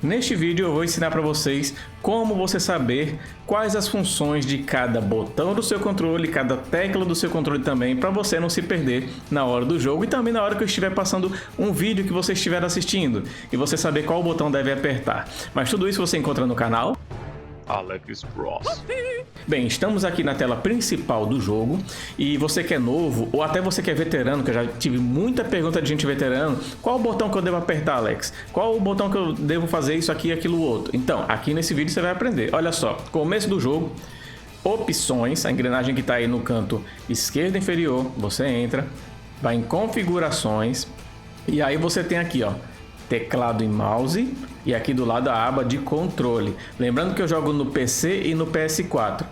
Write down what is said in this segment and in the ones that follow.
Neste vídeo eu vou ensinar para vocês como você saber quais as funções de cada botão do seu controle, cada tecla do seu controle também, para você não se perder na hora do jogo e também na hora que eu estiver passando um vídeo que você estiver assistindo e você saber qual botão deve apertar. Mas tudo isso você encontra no canal Alex Bros. Bem, estamos aqui na tela principal do jogo e você que é novo ou até você que é veterano, que eu já tive muita pergunta de gente veterano, qual o botão que eu devo apertar, Alex? Qual o botão que eu devo fazer isso aqui e aquilo outro? Então, aqui nesse vídeo você vai aprender. Olha só, começo do jogo, opções, a engrenagem que está aí no canto esquerdo inferior, você entra, vai em configurações e aí você tem aqui, ó, teclado e mouse e aqui do lado a aba de controle. Lembrando que eu jogo no PC e no PS4.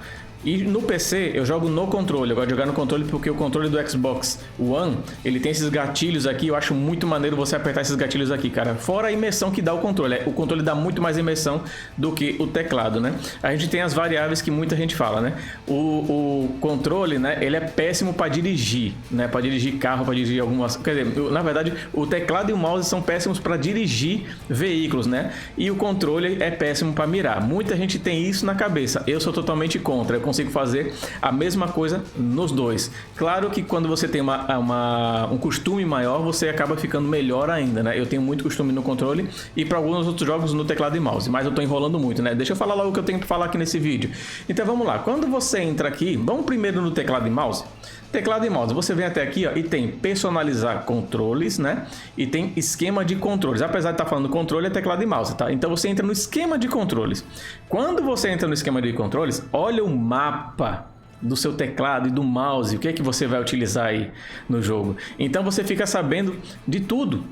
E no PC eu jogo no controle, eu gosto de jogar no controle porque o controle do Xbox One, ele tem esses gatilhos aqui, eu acho muito maneiro você apertar esses gatilhos aqui, cara. Fora a imersão que dá o controle dá muito mais imersão do que o teclado, né? A gente tem as variáveis que muita gente fala, né? O controle, né, ele é péssimo para dirigir, né? Para dirigir carro, para dirigir algumas... Quer dizer, na verdade, o teclado e o mouse são péssimos para dirigir veículos, né? E o controle é péssimo para mirar. Muita gente tem isso na cabeça, eu sou totalmente contra, eu consigo fazer a mesma coisa nos dois. Claro que quando você tem um costume maior, você acaba ficando melhor ainda, né? Eu tenho muito costume no controle e para alguns outros jogos no teclado e mouse, mas eu tô enrolando muito, né? Deixa eu falar logo o que eu tenho que falar aqui nesse vídeo. Então vamos lá, quando você entra aqui, vamos primeiro no teclado e mouse. Teclado e mouse, você vem até aqui, ó, e tem personalizar controles, né? E tem esquema de controles. Apesar de estar falando controle, é teclado e mouse, tá? Então você entra no esquema de controles. Quando você entra no esquema de controles, olha o mapa do seu teclado e do mouse, o que é que você vai utilizar aí no jogo. Então você fica sabendo de tudo,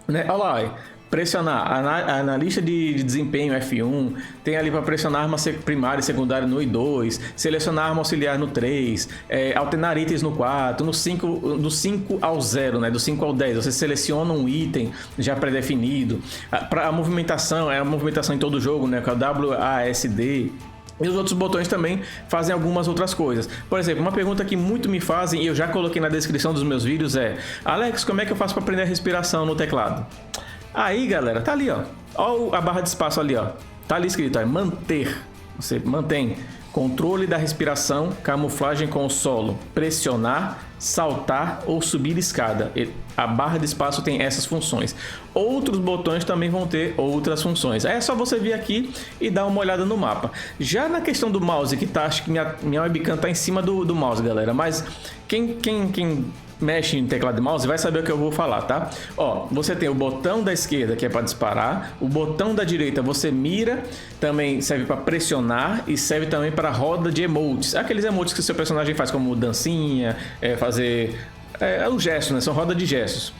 né? Olha lá, ó. Pressionar na lista de desempenho F1, tem ali para pressionar arma primária e secundária no I2, selecionar arma auxiliar no 3, alternar itens no 4, no 5, do 5 ao 0, né? Do 5 ao 10, você seleciona um item já pré-definido. Para a movimentação, é a movimentação em todo o jogo, né? Com a WASD. E os outros botões também fazem algumas outras coisas. Por exemplo, uma pergunta que muito me fazem, e eu já coloquei na descrição dos meus vídeos, é: Alex, como é que eu faço para aprender a respiração no teclado? Aí, galera, tá ali, ó. Ó a barra de espaço ali, ó. Tá ali escrito, ó, manter. Você mantém controle da respiração, camuflagem com o solo, pressionar, saltar ou subir escada. A barra de espaço tem essas funções. Outros botões também vão ter outras funções. É só você vir aqui e dar uma olhada no mapa. Já na questão do mouse, que tá, acho que minha webcam tá em cima do mouse, galera. Mas quem mexe em teclado e mouse vai saber o que eu vou falar, tá? Ó, você tem o botão da esquerda que é para disparar, o botão da direita você mira, também serve para pressionar e serve também para roda de emotes. Aqueles emotes que o seu personagem faz como dancinha, fazer o gesto, né? São roda de gestos.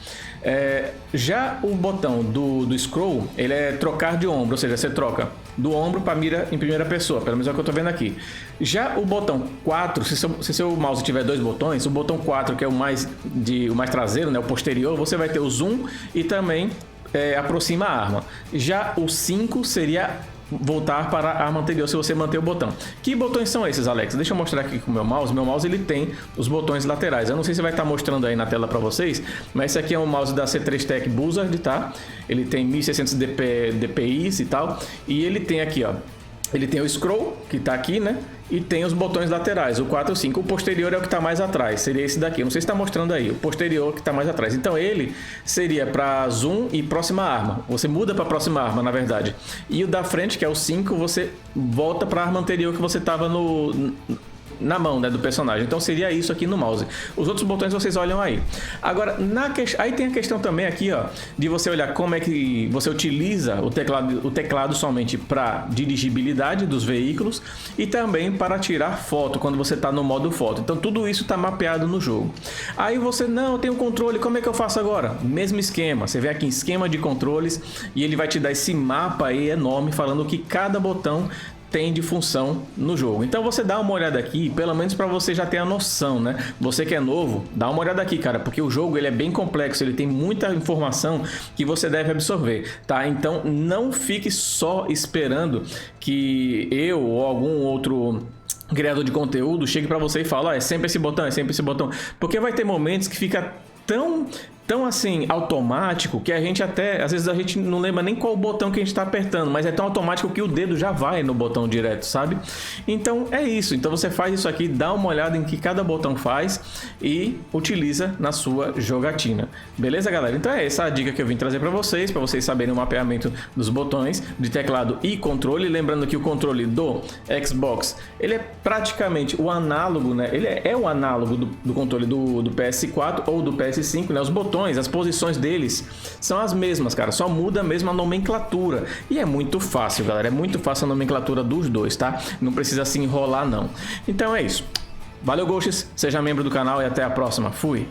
Já o botão do scroll, ele é trocar de ombro, ou seja, você troca do ombro para mira em primeira pessoa, pelo menos é o que eu tô vendo aqui. Já o botão 4, se seu mouse tiver dois botões, o botão 4, que é o mais traseiro, né, o posterior, você vai ter o zoom e também aproxima a arma. Já o 5 seria voltar para a arma anterior se você manter o botão. Que botões são esses, Alex? Deixa eu mostrar aqui com o meu mouse. Meu mouse ele tem os botões laterais. Eu não sei se vai estar mostrando aí na tela para vocês, mas esse aqui é um mouse da C3 Tech Buzzard, tá? Ele tem 1600 dpi e tal. E ele tem aqui, ó. Ele tem o scroll, que tá aqui, né? E tem os botões laterais, o 4 e o 5. O posterior é o que está mais atrás, seria esse daqui. Não sei se está mostrando aí, o posterior que está mais atrás. Então ele seria para zoom e próxima arma. Você muda para próxima arma, na verdade. E o da frente, que é o 5, você volta para a arma anterior que você estava na mão, né, do personagem. Então seria isso aqui no mouse. Os outros botões vocês olham aí. Agora, aí tem a questão também aqui, ó, de você olhar como é que você utiliza o teclado somente para dirigibilidade dos veículos e também para tirar foto quando você está no modo foto. Então tudo isso está mapeado no jogo. Aí você, não, eu tenho controle, como é que eu faço agora? Mesmo esquema, você vem aqui em esquema de controles e ele vai te dar esse mapa aí enorme falando que cada botão tem de função no jogo. Então você dá uma olhada aqui, pelo menos para você já ter a noção, né? Você que é novo, dá uma olhada aqui, cara, porque o jogo ele é bem complexo, ele tem muita informação que você deve absorver, tá? Então não fique só esperando que eu ou algum outro criador de conteúdo chegue para você e fale, é sempre esse botão, porque vai ter momentos que fica tão tão assim automático que a gente até, às vezes a gente não lembra nem qual botão que a gente está apertando, mas é tão automático que o dedo já vai no botão direto, sabe? Então é isso. Então você faz isso aqui, dá uma olhada em que cada botão faz e utiliza na sua jogatina. Beleza, galera? Então é essa a dica que eu vim trazer para vocês saberem o mapeamento dos botões de teclado e controle. Lembrando que o controle do Xbox, ele é praticamente o análogo, né? Ele é o análogo do controle do PS4 ou do PS5, né? Os botões, as posições deles são as mesmas, cara. Só muda mesmo a nomenclatura. E é muito fácil, galera. É muito fácil a nomenclatura dos dois, tá? Não precisa se enrolar, não. Então é isso. Valeu, Ghosts. Seja membro do canal e até a próxima. Fui!